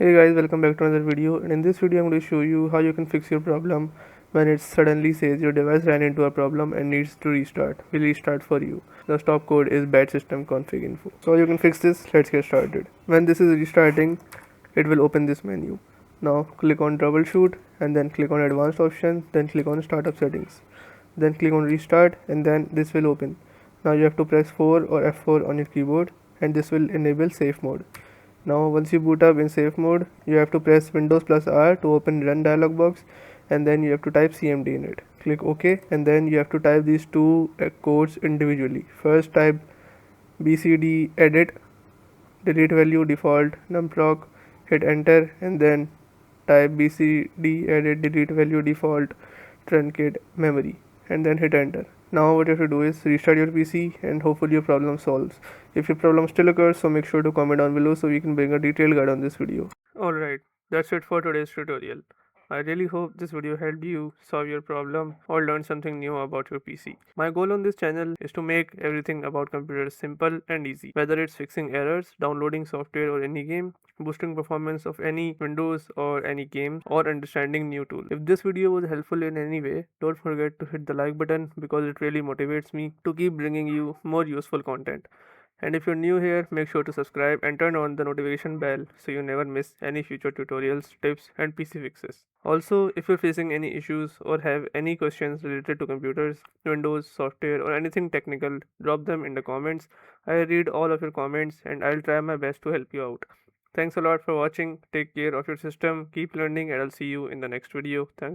Hey guys, welcome back to another video, and in this video I'm going to show you how you can fix your problem when it suddenly says your device ran into a problem and needs to restart. Will restart for you. The stop code is bad system config info. So you can fix this. Let's get started. When this is restarting, it will open this menu. Now click on troubleshoot and then click on advanced option, then click on startup settings. Then click on restart and then this will open. Now you have to press 4 or F4 on your keyboard and this will enable safe mode. Now once you boot up in safe mode, you have to press Windows plus R to open run dialog box and then you have to type CMD in it. Click OK and then you have to type these two codes individually. First type BCD edit delete value default numproc, hit enter and then type BCD edit delete value default truncate memory and then hit enter. Now what you have to do is restart your PC and hopefully your problem solves. If your problem still occurs, so make sure to comment down below so we can bring a detailed guide on this video. Alright, that's it for today's tutorial. I really hope this video helped you solve your problem or learn something new about your PC. My goal on this channel is to make everything about computers simple and easy, whether it's fixing errors, downloading software or any game, boosting performance of any Windows or any game, or understanding new tools. If this video was helpful in any way, don't forget to hit the like button because it really motivates me to keep bringing you more useful content. And if you're new here, make sure to subscribe and turn on the notification bell so you never miss any future tutorials, tips, and PC fixes. Also, if you're facing any issues or have any questions related to computers, Windows, software, or anything technical, drop them in the comments. I read all of your comments and I'll try my best to help you out. Thanks a lot for watching. Take care of your system, keep learning, and I'll see you in the next video. Thanks.